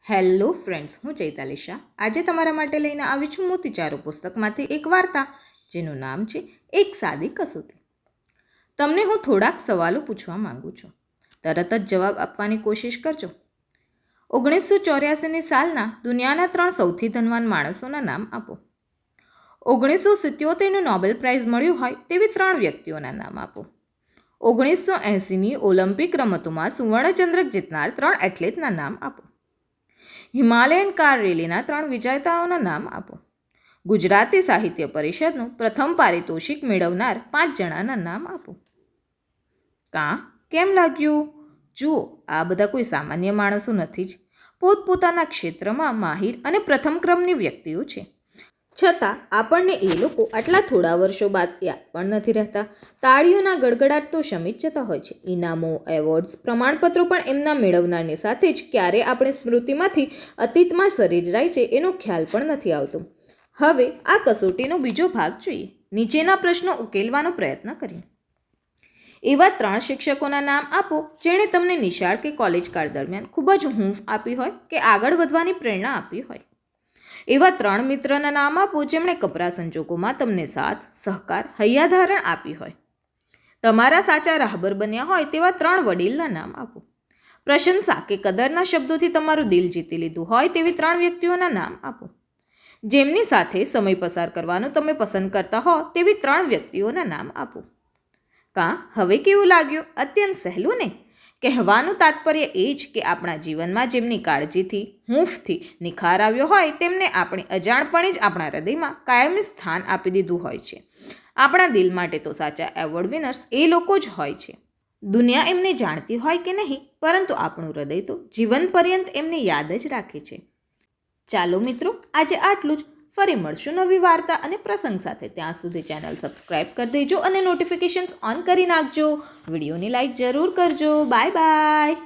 Hello friends, હું ચૈતાલી શાહ આજે તમારા માટે લઈને આવી છું મોતીચારો પુસ્તકમાંથી એક વાર્તા જેનું નામ છે એક સાદી કસોટી. તમને હું થોડાક સવાલો પૂછવા માંગુ છું. તરત જ જવાબ આપવાની કોશિશ કરજો. 1984ની સાલના દુનિયાના 3 સૌથી ધનવાન માણસોના નામ આપો. 1977નું નોબેલ પ્રાઇઝ મળ્યું હોય તેવી 3 વ્યક્તિઓના નામ આપો. 1980ની ઓલિમ્પિક રમતોમાં સુવર્ણચંદ્રક જીતનાર 3 એથ્લેટના નામ આપો. હિમાલયન કાર રેલીના 3 વિજેતાઓના નામ આપો. ગુજરાતી સાહિત્ય પરિષદનું પ્રથમ પારિતોષિક મેળવનાર 5 જણાના નામ આપો. કેમ લાગ્યું? જુઓ, આ બધા કોઈ સામાન્ય માણસો નથી જ. પોતપોતાના ક્ષેત્રમાં માહિર અને પ્રથમ ક્રમની વ્યક્તિઓ છે. છતાં આપણને એ લોકો આટલા થોડા વર્ષો બાદ યાદ પણ નથી રહેતા. તાળીઓના ગડગડાટ તો શમી જ જતા હોય છે. ઇનામો, એવોર્ડ્સ, પ્રમાણપત્રો પણ એમના મેળવનારની સાથે જ ક્યારે આપણે સ્મૃતિમાંથી અતીતમાં સરી જાય છે એનો ખ્યાલ પણ નથી આવતો. હવે આ કસોટીનો બીજો ભાગ જોઈએ. નીચેના પ્રશ્નો ઉકેલવાનો પ્રયત્ન કરીએ. એવા 3 શિક્ષકોના નામ આપો જેણે તમને નિશાળ કે કોલેજ કાળ દરમિયાન ખૂબ જ હૂંફ આપી હોય કે આગળ વધવાની પ્રેરણા આપી હોય. એવા 3 મિત્રના નામ આપો જેમણે કપરા સંજોગોમાં તમને સાથ, સહકાર, હૈયાધારણ આપી હોય. તમારા સાચા રાહબર બન્યા હોય તેવા 3 વડીલના નામ આપો. પ્રશંસા કે કદરના શબ્દોથી તમારું દિલ જીતી લીધું હોય તેવી 3 વ્યક્તિઓના નામ આપો. જેમની સાથે સમય પસાર કરવાનું તમે પસંદ કરતા હો તેવી 3 વ્યક્તિઓના નામ આપો. હવે કેવું લાગ્યું? અત્યંત સહેલું ને? કહેવાનું તાત્પર્ય એ જ કે આપણા જીવનમાં જેમની કાળજીથી, હૂંફથી નિખાર આવ્યો હોય તેમને આપણે અજાણપણે જ આપણા હૃદયમાં કાયમી સ્થાન આપી દીધું હોય છે. આપણા દિલ માટે તો સાચા એવોર્ડ વિનર્સ એ લોકો જ હોય છે. દુનિયા એમને જાણતી હોય કે નહીં, પરંતુ આપણું હૃદય તો જીવન પર્યંત એમને યાદ જ રાખે છે. ચાલો મિત્રો, આજે આટલું જ. ફરી મળશું નવી વાર્તા અને પ્રસંગ સાથે. ત્યાં સુધી ચેનલ સબસ્ક્રાઈબ કરી દેજો અને નોટિફિકેશન્સ ઓન કરી નાખજો. વિડીયોની લાઈક જરૂર કરજો. Bye bye.